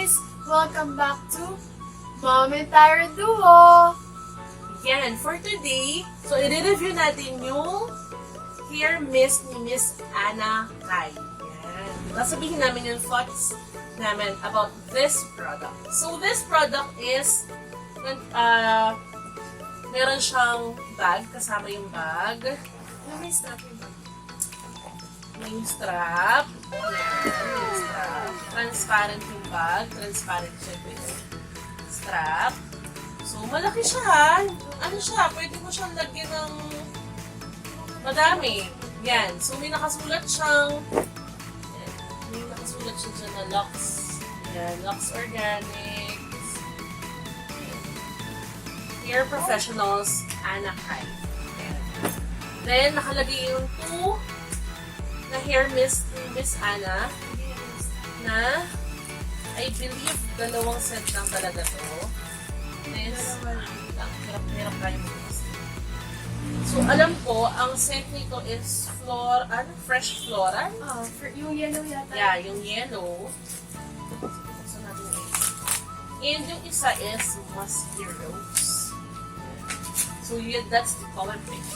guys! Welcome back to Mom and Tyra Duo! Yan, for today, so i-review natin yung hair mist ni Miss Anna Kai. Yan. Sasabihin namin yung thoughts namin about this product. So this product is, meron siyang bag, kasama yung bag. May strap yung bag. May strap. May strap. Transparent yung bag. Transparent siya yung strap. So, malaki siya. Ano siya? Pwede mo siyang lagyan ng madami. Yan. So, may nakasulat siyang dyan na Luxe. Yan. Luxe Organix. Hair Professionals Anna Kai. Then, nakalagay yung 2 na hair mist ni Miss Anna na I believe 2 set lang talaga to. Yes. Hirap tayo mag-mist. So, alam ko, ang scent nito is fresh floral? Yung yellow yata. Yeah, yung yellow. So, natin and yung isa is musky rose. So, that's the color pink.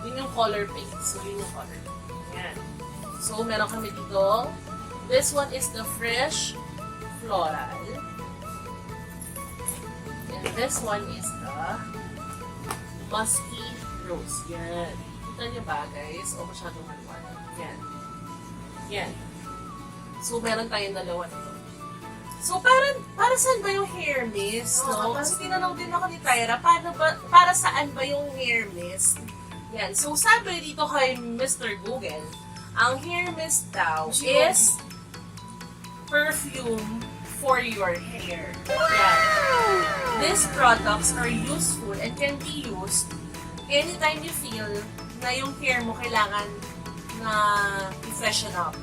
Yun yung color pink. So, yun yung color pink. Yan. So, meron kami dito. This one is the fresh floral. And this one is the musky rose. Yan. Kita niyo ba, guys? O masyadong maliwanag. Yan. Yan. So, meron tayong 2 nito. So, para saan ba yung hair mist? No? Kasi tinanong din ako ni Tyra, para saan ba yung hair mist? Yan. So, sabi dito kay Mr. Google, ang hair mist daw is perfume for your hair. Yan. These products are useful and can be used anytime you feel na yung hair mo kailangan na i-freshen up.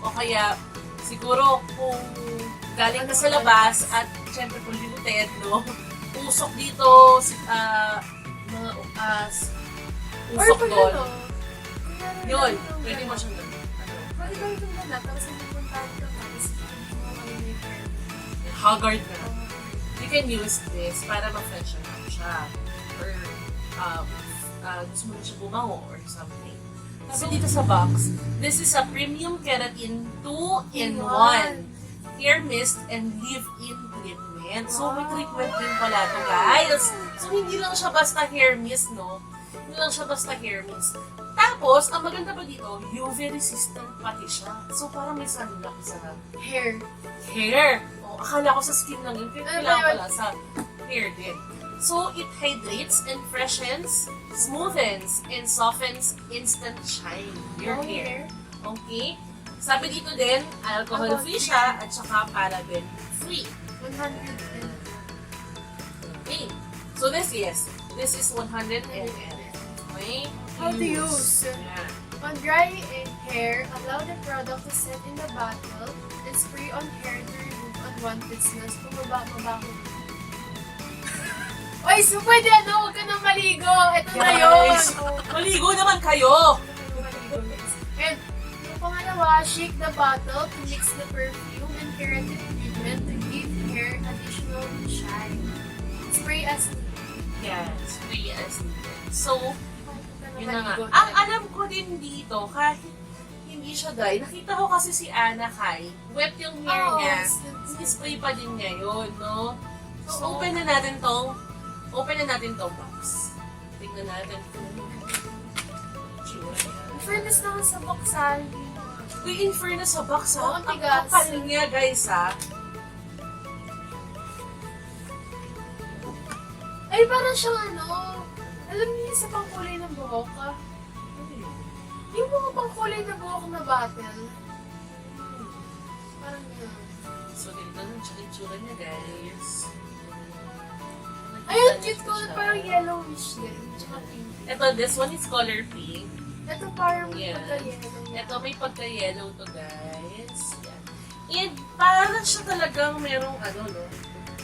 O kaya, siguro kung galing ka sa labas at syempre polluted, no? Usok dito, mga usok doon. Yun, pwede mo siyang doon. Pwede ba itong ganda? Tapos hindi puntahan ka tapos hindi mo kami may hair. Haggard na. You can use this para ma-freshen up siya. Or gusto mo na siya bumango or something. Sabi dito sa box, this is a premium keratin 2-in-1 hair mist and leave-in treatment. So, may treatment din pala ito, guys. So, hindi lang siya basta hair mist, no? Hindi lang siya basta hair mist. Tapos, ang maganda pa dito, UV resistant pati siya. So, parang may sunblock sa Hair. O, akala ko sa skin lang yun. Pero kailangan pala sa hair din. So, it hydrates and freshens, smoothens, and softens instant shine your hair. Okay? Sabi dito din, alcohol-free siya at saka paraben-free. 100 Okay. So, this is 100 ml. Okay? How to use? Yeah. On dry hair, allow the product to set in the bottle and spray on hair to remove unwanted smells. Kung mabaho. Oy, so pwede huwag ka nang maligo. Ito na yun. Guys, maligo naman kayo! And yung pangalawa, shake the bottle to mix the perfume and keratin treatment to give hair additional shine. Spray as needed. Yes, spray as needed. So, yun na nga. Maligo Ang na. alam ko din dito, kahit hindi siya dry, nakita ko kasi si Anna Kai, wet yung hair Oo, niya, since- spray pa din niya yun, no? So, Oo. open na natin tong box. Tingnan natin kung tsura niya. In fairness naman sa buksan. Uy, in fairness sa box, Oo, ha? Ang tigas. kapal niya, guys, ha? Ay, parang siyang alam niyo sa pangkulay ng buhok, Yung mga pangkulay na buhok na bottle. Parang yun. So, dito na siya itsura niya, guys. Ayun, cute ko. Parang yellowish din. Tsaka pink. Ito, this one is color pink. Ito parang Yan. pagka-yellow. Ito, may pagka-yellow to, guys. Yan. And parang siya talagang merong no?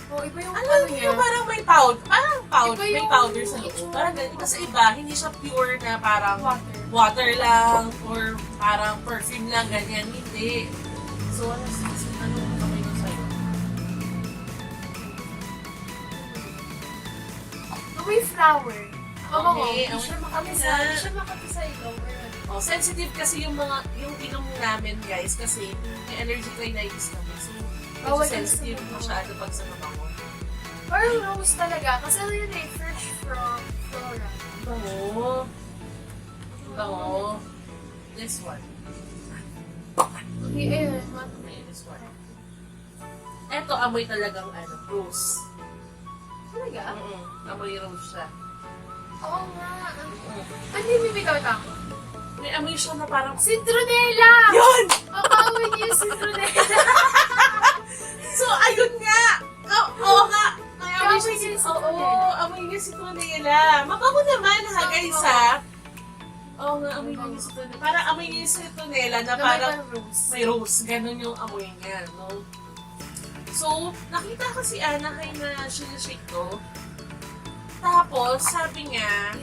Oh, iba yung Alam niyo, parang may powder. Iba May yung powder sa loob. itsura. Parang ganun. Iba sa iba, hindi siya pure na parang water. lang or parang perfume lang, ganyan. Hindi. So, ano kamay ko sa'yo? flower. Mabango. Okay, Hindi siya makapisa. na. Hindi siya makapisa ito. Oh, sensitive kasi yung inom namin, guys, kasi may allergic rhinitis kami. So, medyo Bawal sensitive yung sa masyado pag sa mabango. Parang rose talaga. Kasi ano yun eh, fresh from Floral. Bango. Bango. This one. Okay, ayun. Okay, this one. Eto, amoy talagang rose. Talaga? Amoy rose siya. Oo nga. Ano yung bibitaw ako? May amoy siya na parang... Citronella! Yun! Makaamoy niyo yung citronella! So, ayun nga! Oo nga! May amoy Amoy siya niya si... yung Oo, citronella. amoy niya si Tronella. Mabango naman ha, guys ha? Oo nga, amoy niya yung citronella. Parang amoy niya yung citronella na parang rose. may rose. Ganon yung amoy niya, no? So, nakita ko si Ana kay na sinashake to. Tapos, sabi niya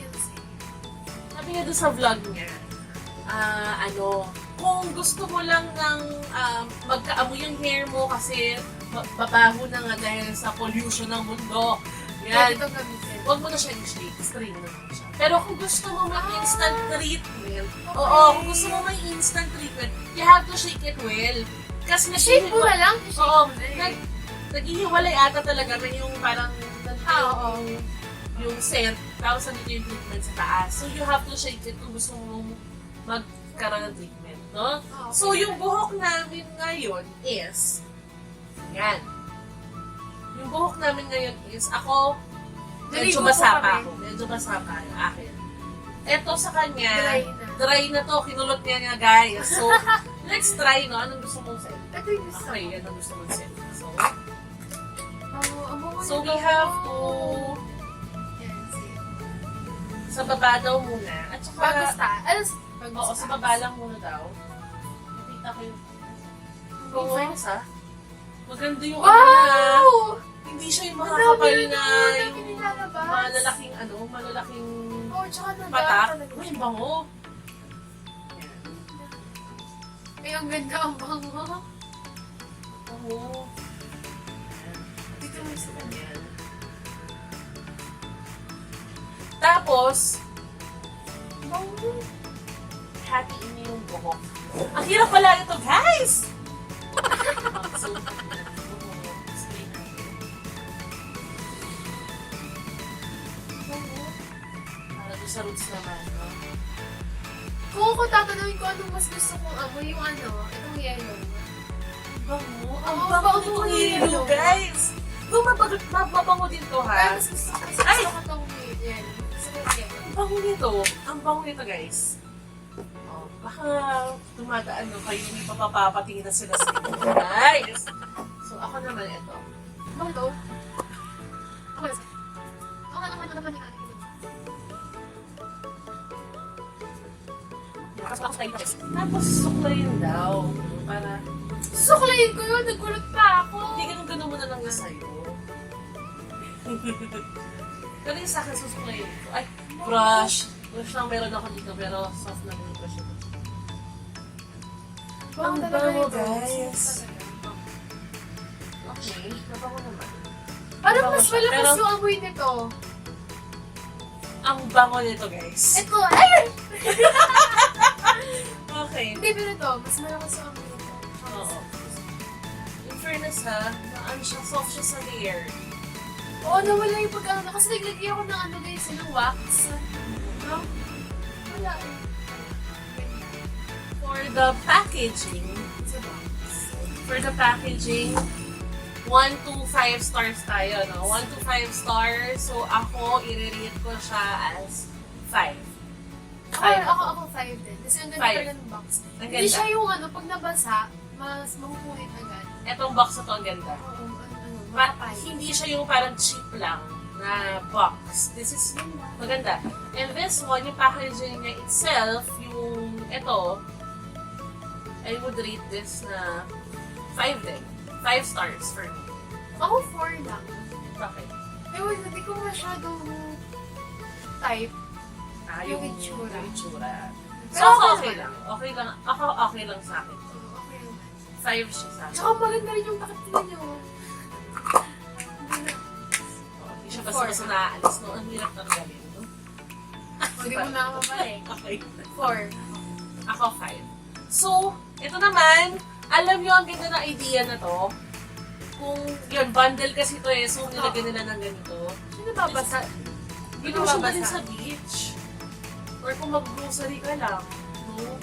doon sa vlog niya, kung gusto mo lang ng magkaamoy yung hair mo kasi babaho na nga dahil sa pollution ng mundo. Yan. Pwede itong gamitin. Huwag mo na siya i-shake. Strain mo na siya. Pero kung gusto mo may instant treatment, Okay. oo, kung gusto mo may instant treatment, you have to shake it well. Kasi Shake mo na lang. Shake Oo, mo na eh. naghihiwalay ata talaga may yung parang Oo. yung scent, tapos nandito yung treatment sa taas. So you have to shake it kung gusto mo magkaroon ng treatment, no? Okay. So yung buhok namin ngayon is, yan. Yung buhok namin ngayon is, ako, medyo Naligo po basa pa kami. ako. Medyo basa pa yung akin. Eto sa kanya, Dry dry na. na to, kinulot niya nga guys. So, let's try, no? Anong gusto mong scent? Ito yung gusto Okay, ko. anong gusto mong scent? So, So we have to, Yan, sige. sa baba daw muna. At saka, Bagusta. oo, sa baba lang muna daw. Nakita ko yung, Oo. fairness ha? Maganda yung ano na, Wow! hindi siya yung makakapal na, Madami yung nilalabas. malalaking Oo, tsaka nandaan patak. talaga. Uy, ang bango. Ay, ang ganda ang bango. Bango. Dito mo sa Ayan. Tapos, bango. hatiin niyo yung buhok. Ang hirap pala ito, guys! So, explain natin. Para doon sa roots naman, no? Kung ako tatanungin ko anong mas gusto kong amoy, yung itong yellow. Bango. Ang Oo, bango bango nitong yung yellow, yellow. guys! Kung mabango din to, Pero ha? mas gusto ko itong yellow. Gusto ko yung yellow. Ang bango nito. Ang bango nito, guys. Oh, baka dumadaan no kayo, hindi pa mapapatingin na sila sa inyo, guys. So, ako naman ito. Bango to? Okay. Okay naman yung aking. Tapos, suklayin daw. Para, Suklayin ko yun! Nagulat pa ako! hindi ganun mo na lang na sa'yo. Pero yung sa akin, susuklayin ko. Ay, brush. Brush lang meron ako dito, pero soft na yung brush ito. Ang bango, guys. Okay, nabango naman. Parang Bango mas siya, malakas pero- yung amoy nito. Ang bango nito, guys. Ito, ayun! Okay. Hindi, pero ito, mas malakas yung amoy nito. Oo. In fairness ha, ano siya, soft siya sa hair. Oo, nawala yung pagkano. Kasi naglagay ako ng guys, ng wax. No? Wala eh. For the packaging, Sa box. 1 to 5 stars tayo, no? 1 to 5 stars. So, ako, i-rate ko siya as 5. Ako 5 din. Kasi ang ganda Five. talaga ng box. Ang Hindi ganda. siya yung pag nabasa, mas makukulit agad. Etong box na to, ang ganda. Oo, makapal. Hindi siya yung parang cheap lang na box. This is maganda. And this one, yung packaging niya itself, yung ito, I would rate this na 5 din. 5 stars for me. Ako 4 lang. Bakit? Ewan, hindi ko masyadong type. Yung Yung itsura. Yung itsura. So, Pero ako okay okay naman. lang. Okay lang. Ako okay lang sa akin. Okay lang. 5 siya sa akin. Tsaka maganda rin yung takip nyo. Hindi siya Four. so naaalis, no? Ang hirap ng galing, no? Hindi ko na ako mabalik. Okay. 4. Ako 5. So, ito naman, alam nyo ang ganda ng idea na to. Kung yun, bundle kasi ito eh, so nilagyan nila ng ganito. Sino babasa? Hindi mo siya dalhin sa beach. Or kung mag-grocery ka lang, no?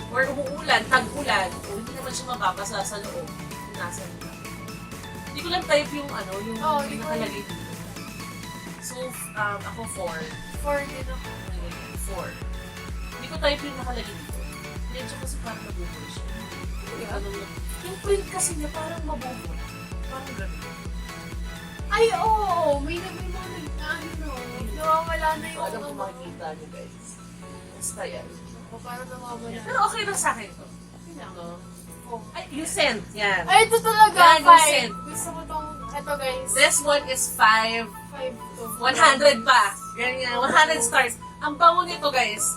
Or umuulan, tag-ulan, o hindi naman siya mababasa sa loob. Nasa nila. Hindi ko lang type yung ano, yung nakalagay dito. So, ako 4. 4 din ako. 4. Hindi ko type yung nakalagay dito. Medyo kasi parang mabubol siya. Yung print kasi niya parang mabubol. Parang gano'n. Ay, oo! May mga nag-ano, nawawala na yung Alam mo makikita niyo guys. Basta yan. Parang nawawala. Pero okay lang sa akin to. No? Ay, you sent. Yan. Ay, ito talaga! Yan, you 5. sent. Gusto ko tong, ito guys. This one is 5. 5 to. 100 pa. Ganyan. 100 stars. Ang bango nito guys.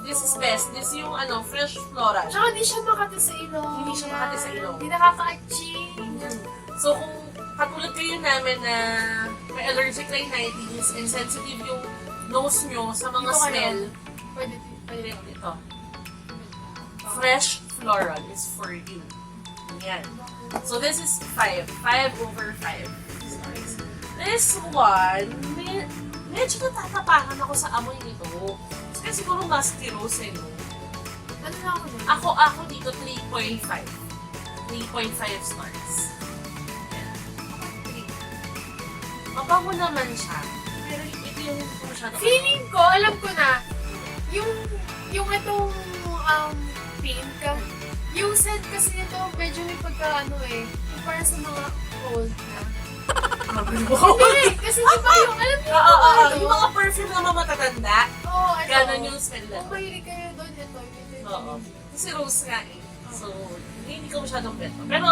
This is best. This yung ano, fresh floral. Tsaka hindi siya makati sa ilong. Hindi siya makati sa ilong. Hindi nakaka-aching. So kung katulad kayo namin na may allergic rhinitis and sensitive yung nose nyo sa mga Dito kayo. smell, Pwede pwede ito. Fresh floral is for you. Yan. So this is 5. 5 over 5 stars. This one, medyo natatapakan ako sa amoy nito. Kasi siguro musky rose eh, no? Ano na ako dun? Ako dito 3.5. 3.5 stars. Yan. Mabango naman siya. Pero ito yung masyado. Feeling ko, alam ko na, yung itong pink, yung scent kasi nito, medyo may pagka yung para sa mga old na. Hindi, kasi di ba yung, alam niyo Yung mga perfume na matatanda, Oo, ano. ganon yung smell na. Kung mahilig kayo doon, ito. Oo. Kasi rose nga eh. So, hindi ko masyadong beto. Pero,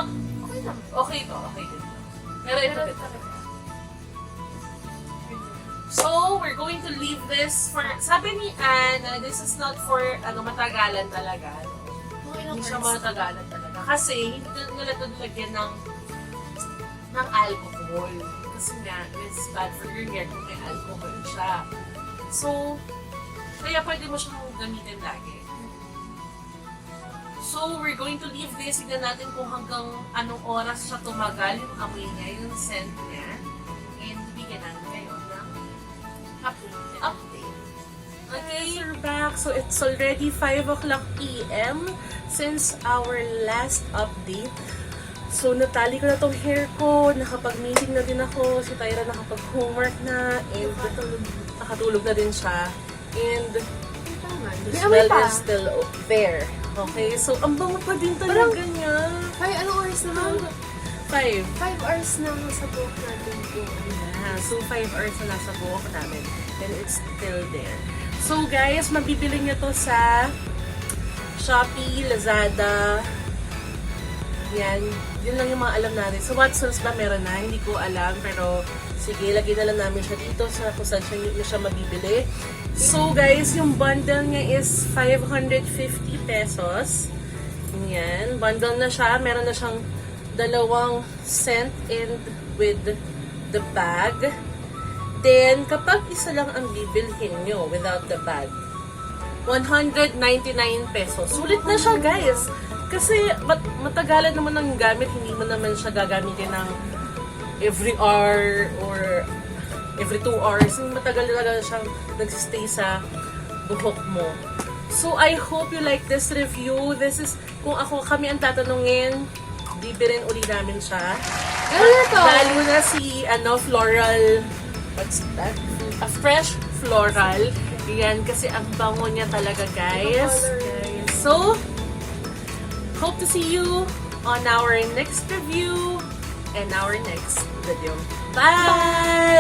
Okay lang. okay to. Okay din to. Pero ito Pero beto. talaga. So, we're going to leave this for, sabi ni Anne, this is not for, matagalan talaga. Mga ilang Hindi siya hours. matagalan talaga. Kasi, hindi nila ito lagyan ng alcohol. Kasi nga, it's bad for your hair kung may alcohol siya. So, kaya pwede mo siyang gamitin lagi. So, we're going to leave this. Tignan natin kung hanggang anong oras siya tumagal, yung amoy niya, yung scent niya. And bigyan natin kayo ng update. Okay, we're back. So, it's already 5 o'clock p.m. since our last update. So, natali ko na tong hair ko. Nakapag-meeting na din ako. Si Tyra nakapag-homework na. And nakatulog na din siya. And the smell is still there. Okay, so ang bango pa din talaga niya. Ay, anong oras naman? 5. 5 hours na nasa buhok natin. Yeah, so 5 hours na nasa buhok namin. And it's still there. So guys, mabibili niyo to sa Shopee, Lazada. Yan. Yun lang yung mga alam natin. So Watsons ba meron na? Hindi ko alam. Pero sige, lagyan na lang namin siya dito sa kung saan siya mabibili. So guys, yung bundle niya is 550 pesos. Yan. Bundle na siya. Meron na siyang dalawang scent and with the bag. Then, kapag isa lang ang bibilhin nyo without the bag, 199 pesos. Sulit na siya guys. Kasi matagalan naman ang gamit. Hindi mo naman siya gagamitin ng every hour or every 2 hours. Matagal talaga siyang nagsistay sa buhok mo. So, I hope you like this review. This is, kung kami ang tatanungin, bibirin uli namin siya. Lalo na si, Floral, what's that? A fresh floral. Yan, kasi ang bango niya talaga, guys. So, hope to see you on our next review and our next video. Bye!